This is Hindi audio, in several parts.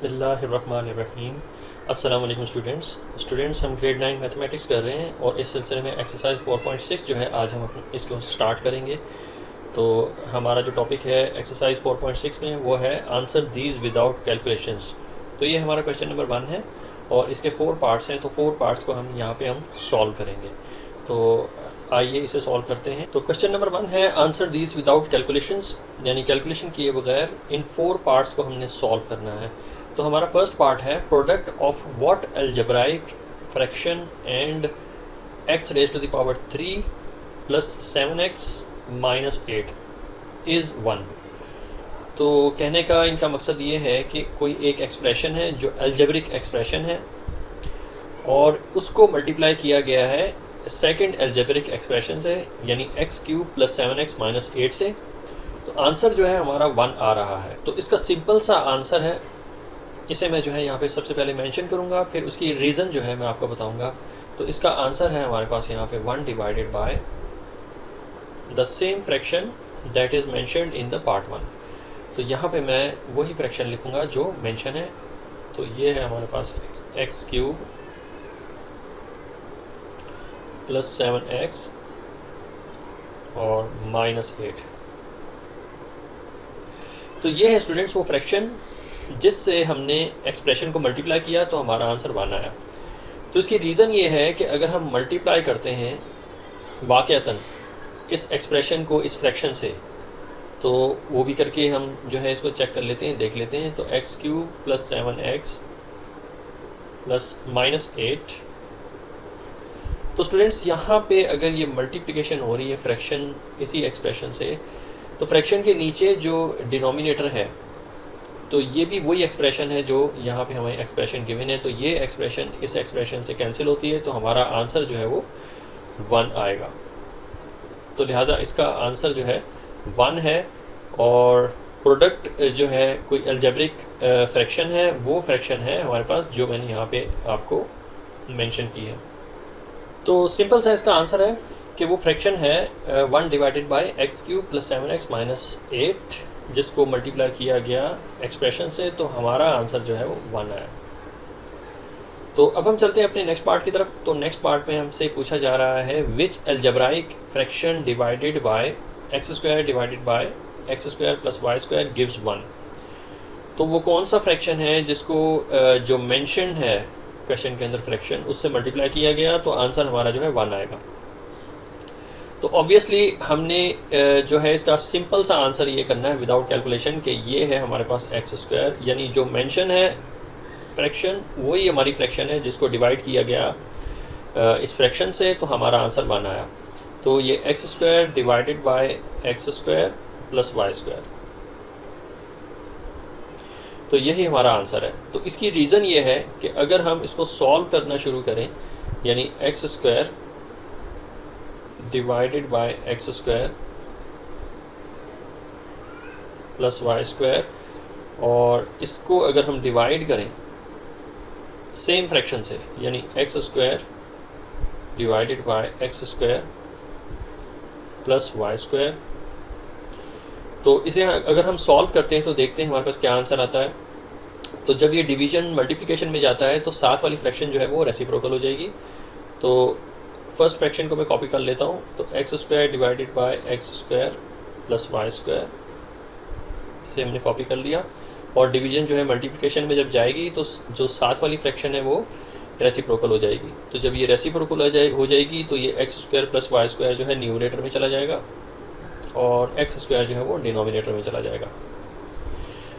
बिस्मिल्लाहिर्रहमानिर्रहीम। अस्सलाम वालेकुम स्टूडेंट्स हम ग्रेड 9 मैथमेटिक्स कर रहे हैं और इस सिलसिले में एक्सरसाइज 4.6 जो है आज हम इसको स्टार्ट करेंगे। तो हमारा जो टॉपिक है एक्सरसाइज 4.6 में वो है आंसर दीज विदाउट कैलकुलेशंस। तो ये हमारा क्वेश्चन नंबर 1 है और इसके 4 पार्ट्स हैं, तो 4 पार्ट्स को हम यहाँ पे हम सॉल्व करेंगे। तो आइए इसे सॉल्व करते हैं। तो क्वेश्चन नंबर 1 है आंसर दीज विदाउट कैलकुलेशंस, यानी कैलकुलेशन किए बगैर इन 4 पार्ट्स को हमने सॉल्व करना है। तो हमारा फर्स्ट पार्ट है product of what algebraic fraction and x raise to the power 3 plus 7x minus 8 is 1। तो कहने का इनका मकसद ये है कि कोई एक एक्सप्रेशन है जो अलजेब्रिक एक्सप्रेशन है और उसको मल्टीप्लाई किया गया है सेकंड अलजेब्रिक एक्सप्रेशन से, यानी x cube plus 7x minus 8 से। तो आंसर जो है हमारा 1 आ रहा है। तो इसका सिंपल सा आंसर है, इसे मैं जो है यहाँ पे सबसे पहले मेंशन करूँगा, फिर उसकी रीज़न जो है मैं आपको बताऊँगा। तो इसका आंसर है हमारे पास यहाँ पे 1 divided by the same fraction that is mentioned in the part 1। तो यहाँ पे मैं वही फ्रैक्शन लिखूँगा जो मेंशन है। तो ये है हमारे पास एक्स क्यूब प्लस 7x और माइनस 8। तो ये है स्टूडेंट्स वो फ्रैक्शन जिससे हमने एक्सप्रेशन को मल्टीप्लाई किया तो हमारा आंसर 1 आया। तो इसकी रीज़न ये है कि अगर हम मल्टीप्लाई करते हैं वाक़अतन इस एक्सप्रेशन को इस फ्रैक्शन से, तो वो भी करके हम जो है इसको चेक कर लेते हैं, देख लेते हैं। तो x cube plus 7x plus minus 8। तो स्टूडेंट्स यहाँ पे अगर ये मल्टीप्लिकेशन हो रही है फ्रैक्शन इसी एक्सप्रेशन से, तो फ्रैक्शन के नीचे जो डिनोमिनेटर है तो ये भी वही एक्सप्रेशन है जो यहाँ पे हमें एक्सप्रेशन गिवन है। तो ये एक्सप्रेशन इस एक्सप्रेशन से कैंसिल होती है, तो हमारा आंसर जो है वो 1 आएगा। तो लिहाजा इसका आंसर जो है 1 है और प्रोडक्ट जो है कोई अलजेब्रिक फ्रैक्शन है, वो फ्रैक्शन है हमारे पास जो मैंने यहाँ पे आपको मेंशन की है। तो सिंपल सा इसका आंसर है कि वो फ्रैक्शन है 1 divided by x cube plus 7x minus 8, जिसको मल्टीप्लाई किया गया एक्सप्रेशन से, तो हमारा आंसर जो है वो 1 आया। तो अब हम चलते हैं अपने नेक्स्ट पार्ट की तरफ। तो नेक्स्ट पार्ट में हमसे पूछा जा रहा है which algebraic fraction divided by x square divided by x square plus y square gives 1। तो वो कौन सा फ्रैक्शन है जिसको जो मेंशन है क्वेश्चन के अंदर फ्रैक्शन, उससे मल्टीप्लाई किया गया, तो आंसर हमारा जो है 1 आएगा। तो ऑब्वियसली हमने जो है इसका सिंपल सा आंसर ये करना है विदाउट कैलकुलेशन कि ये है हमारे पास एक्स स्क्वायर, यानी जो मेंशन है फ्रैक्शन वही हमारी फ्रैक्शन है जिसको डिवाइड किया गया इस फ्रैक्शन से, तो हमारा आंसर 1 आया। तो ये x square divided by x square plus y square, तो यही हमारा आंसर है। तो इसकी रीज़न ये है कि अगर हम इसको सॉल्व करना शुरू करें, यानी x square divided by x square plus y square, और इसको अगर हम डिवाइड करें सेम फ्रैक्शन से, यानी x square divided by x square plus y square, तो इसे अगर हम सॉल्व करते हैं तो देखते हैं हमारे पास क्या आंसर आता है। तो जब ये डिवीजन मल्टीप्लिकेशन में जाता है तो साथ वाली फ्रैक्शन जो है वो रेसिप्रोकल हो जाएगी। तो फर्स्ट फ्रैक्शन को मैं कॉपी कर लेता हूँ। तो x square divided by x square plus y square, इसे हमने कॉपी कर लिया। और डिवीजन जो है मल्टीप्लिकेशन में जब जाएगी तो जो साथ वाली फ्रैक्शन है वो रेसिप्रोकल हो जाएगी। तो जब ये रेसिप्रोकल हो जाएगी तो ये x square plus y square जो है न्यूमरेटर में चला जाएगा और एक्स स्क्वायर जो है वो डिनोमिनेटर में चला जाएगा।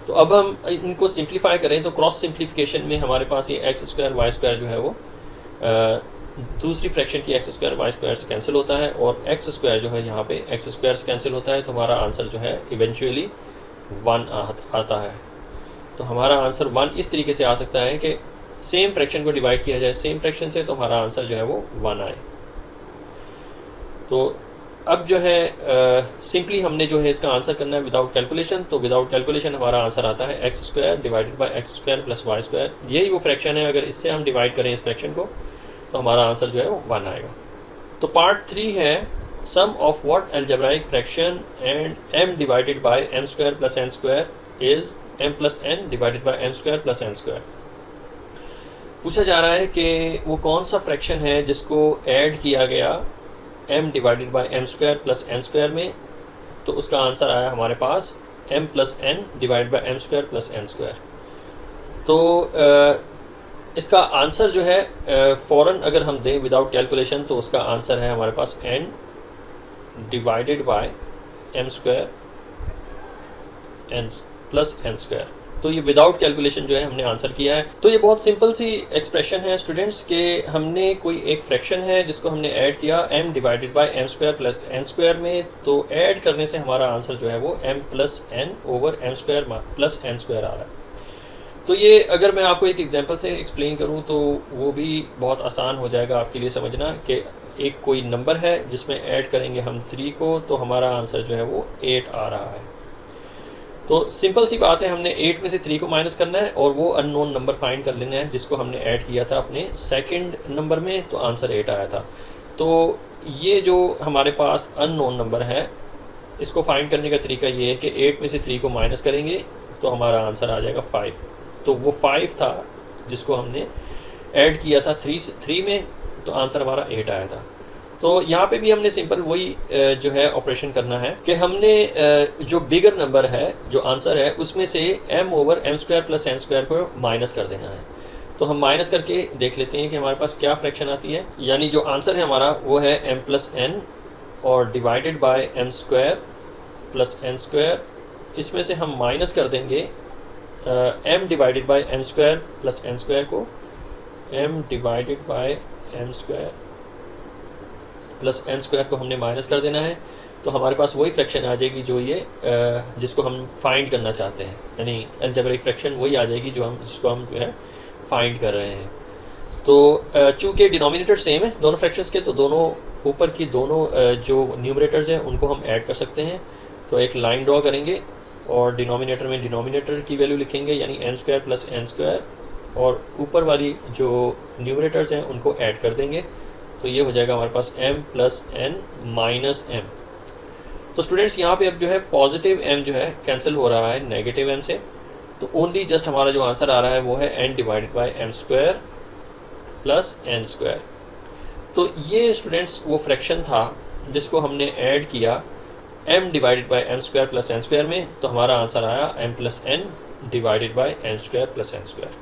तो अब हम इनको सिंप्लीफाई करें तो क्रॉस सिंप्लीफिकेशन में हमारे पास ये एक्स स्क्वायर वाई स्क्वायर जो है वो दूसरी फ्रैक्शन की एक्स स्क्वायर वाई स्क्वायर से कैंसिल होता है और एक्स स्क्वायर जो है यहाँ पे एक्स स्क्वायर से कैंसिल होता है। तो हमारा आंसर जो है इवेंचुअली 1 आता है। तो हमारा आंसर 1 इस तरीके से आ सकता है कि सेम फ्रैक्शन को डिवाइड किया जाए सेम फ्रैक्शन से, तो हमारा आंसर जो है वो 1 आए। तो अब जो है सिंपली हमने जो है इसका आंसर करना है विदाउट कैलकुलेशन। तो विदाउट कैलकुलेशन हमारा आंसर आता है x square divided by x square plus y square. यही वो फ्रैक्शन है, अगर इससे हम डिवाइड करें इस फ्रैक्शन को तो हमारा आंसर जो है वो 1 आएगा। तो पार्ट 3 है sum of what algebraic fraction and m divided by m square plus n square is m plus n divided by m square plus n square. पूछा जा रहा है कि वो कौन सा फ्रैक्शन है जिसको ऐड किया गया m divided by m square plus n square में। तो उसका आंसर आया हमारे पास m plus n divide by m square plus n square. तो इसका आंसर जो है फ़ौरन अगर हम दें विदाउट कैलकुलेशन तो उसका आंसर है हमारे पास n divided by m square n plus n square. तो ये विदाउट कैलकुलेशन जो है हमने आंसर किया है। तो ये बहुत सिंपल सी एक्सप्रेशन है स्टूडेंट्स के हमने कोई एक फ्रैक्शन है जिसको हमने ऐड किया m divided by m square plus n square में। तो ऐड करने से हमारा आंसर जो है वो m plus n over m square plus n square आ रहा है। तो ये अगर मैं आपको एक एग्जांपल से एक्सप्लेन करूं तो वो भी बहुत आसान हो जाएगा आपके लिए समझना कि एक कोई नंबर है जिसमें ऐड करेंगे हम 3 को तो हमारा आंसर जो है वो 8 आ रहा है। तो सिंपल सी बात है, हमने 8 में से 3 को माइनस करना है और वो अननोन नंबर फाइंड कर लेना है जिसको हमने ऐड किया था अपने सेकंड नंबर में, तो आंसर 8 आया था। तो ये जो हमारे पास अननोन नंबर है इसको फाइंड करने का तरीका ये है कि 8 में से 3 को माइनस करेंगे तो हमारा आंसर आ जाएगा 5। तो वो 5 था जिसको हमने ऐड किया था 3 में, तो आंसर हमारा 8 आया था। तो यहाँ पे भी हमने सिंपल वही जो है ऑपरेशन करना है कि हमने जो बिगर नंबर है जो आंसर है उसमें से m over m square plus n square को माइनस कर देना है। तो हम माइनस करके देख लेते हैं कि हमारे पास क्या फ्रैक्शन आती है। यानी जो आंसर है हमारा वो है m प्लस एन और divided by m square plus n square. इसमें से हम माइनस कर देंगे m divided by m square plus n square को, m divided by m square plus n square को हमने माइनस कर देना है। तो हमारे पास वही फ्रैक्शन आ जाएगी जो ये जिसको हम फाइंड करना चाहते हैं, यानी अलजेब्रिक फ्रैक्शन वही आ जाएगी जिसको हम जो है फाइंड कर रहे हैं। तो चूँकि डिनोमिनेटर सेम है दोनों फ्रैक्शंस के, तो दोनों ऊपर की दोनों जो न्यूमरेटर्स हैं उनको हम ऐड कर सकते हैं। तो एक लाइन ड्रॉ करेंगे और डिनोमिनेटर में डिनोमिनेटर की वैल्यू लिखेंगे यानी n square plus n square, और ऊपर वाली जो न्यूमरेटर्स हैं उनको ऐड कर देंगे। तो ये हो जाएगा हमारे पास m plus n minus m. तो स्टूडेंट्स यहाँ पे अब जो है पॉजिटिव m जो है कैंसिल हो रहा है नेगेटिव m से, तो ओनली जस्ट हमारा जो आंसर आ रहा है वो है n divided by m square plus n square. तो ये स्टूडेंट्स वो फ्रैक्शन था जिसको हमने ऐड किया m divided by m square plus n square में। तो हमारा आंसर आया m plus n divided by n square plus n square.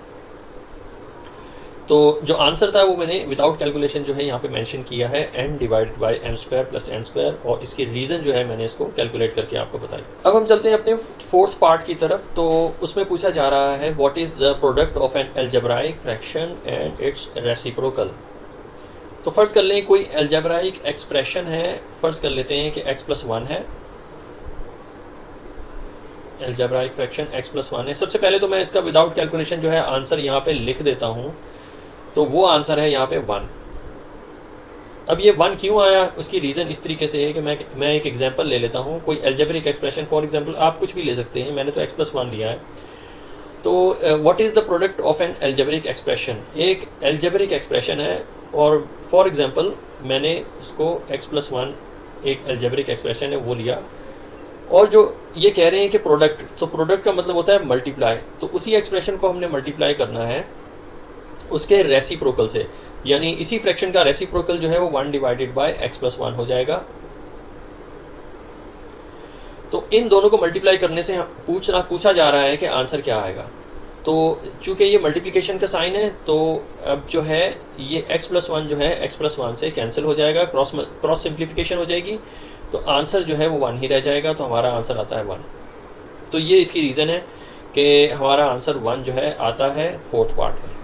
तो जो आंसर था वो मैंने विदाउट कैलकुलेशन जो है यहाँ पे मेंशन किया है n divided by m square plus n square, और इसकी रीज़न जो है मैंने इसको कैलकुलेट करके आपको बताई। अब हम चलते हैं अपने फोर्थ पार्ट की तरफ। तो उसमें पूछा जा रहा है what is the product of an algebraic fraction and its reciprocal. तो फ़र्ज़ कर लें कोई अलजेब्राइक एक्सप्रेशन है, फ़र्ज़ कर लेते हैं कि x प्लस 1 है, अलजेब्राइक फ्रैक्शन x प्लस 1 है। सबसे पहले तो मैं इसका विदाउट कैलकुलेशन जो है आंसर यहाँ पे लिख देता हूँ। तो वो आंसर है यहाँ पे 1। अब ये 1 क्यों आया उसकी रीज़न इस तरीके से है कि मैं एक एग्जांपल ले लेता हूँ। कोई अलजेब्रिक एक्सप्रेशन, फॉर एग्जांपल आप कुछ भी ले सकते हैं, मैंने तो x प्लस 1 लिया है। तो what is the product of N algebraic expression, एक अलजेब्रिक एक्सप्रेशन है और फॉर एग्जांपल मैंने उसको x प्लस 1 एक अलजेब्रिक एक्सप्रेशन है वो लिया, और जो ये कह रहे हैं कि प्रोडक्ट, तो प्रोडक्ट का मतलब होता है मल्टीप्लाई। तो उसी एक्सप्रेशन को हमने मल्टीप्लाई करना है उसके रेसिप्रोकल से, यानी इसी फ्रैक्शन का रेसिप्रोकल जो है वो 1 डिवाइडेड बाय x प्लस 1 हो जाएगा। तो इन दोनों को मल्टीप्लाई करने से पूछा जा रहा है कि आंसर क्या आएगा। तो चूंकि ये मल्टीप्लिकेशन का साइन है तो अब जो है ये x प्लस 1 जो है x प्लस 1 से कैंसिल हो जाएगा, क्रॉस सिंप्लीफिकेशन हो जाएगी, तो आंसर जो है वो 1 ही रह जाएगा। तो हमारा आंसर आता है 1। तो ये इसकी रीज़न है कि हमारा आंसर 1 जो है आता है फोर्थ पार्ट में।